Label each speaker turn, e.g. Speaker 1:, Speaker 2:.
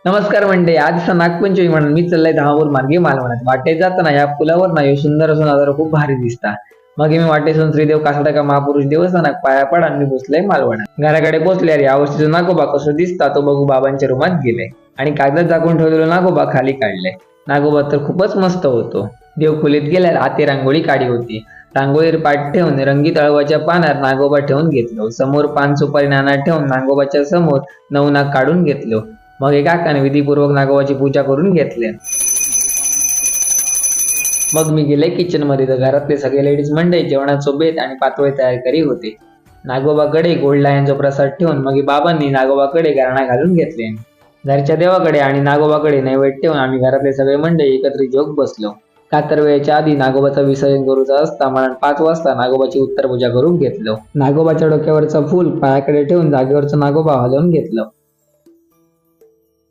Speaker 1: नमस्कार मंडळी. आज नागपंचमी म्हणून मी चाललोय धामापूर मार्गे मालवणात. वाटेत जाताना या पुलावर ना हे सुंदर असा नजारा खूप भारी दिसता. मग मी वाटेसून श्रीदेव कासाडका महापुरुष देवस्थानात पाया पड आणि मी पोचलोय मालवणात. घराकडे पोचल्यावर या वर्षीचा नागोबा कसं दिसता तो बघू बाबांच्या रूमात गेले आणि कागदात झाकून ठेवलेला नागोबा खाली काढले. नागोबा तर खूपच मस्त होतो. देवखोलीत गेल्यावर आती रांगोळी काढी होती. रांगोळीवर पाठ ठेवून रंगीत अळवाच्या पानावर नागोबा ठेवून घेतलो. समोर पान सुपारी नाना ठेवून नागोबाच्या समोर नवनाग काढून घेतलो. मग एका काकाने विधीपूर्वक नागोबाची पूजा करून घेतली. मग मी गेले किचन मध्ये तर घरातले सगळे लेडीज मंडळी जेवणात सोबत आणि पातोळे तयार करी होते. नागोबाकडे गोड लाह्यांचा प्रसाद ठेवून मग बाबांनी नागोबाकडे गारणा घालून घेतले. घरच्या देवाकडे आणि नागोबाकडे नैवेद्य ठेवून आम्ही घरातले सगळे मंडळी एकत्रित जेवून बसलो. का तर वेळेच्या आधी नागोबाचं विसर्जन करूचा असता म्हणून 5 वाजता नागोबाची उत्तर पूजा करून घेतलो. नागोबाच्या डोक्यावरचं फूल पायाकडे ठेवून जागेवरचं नागोबा हलवून घेतलं.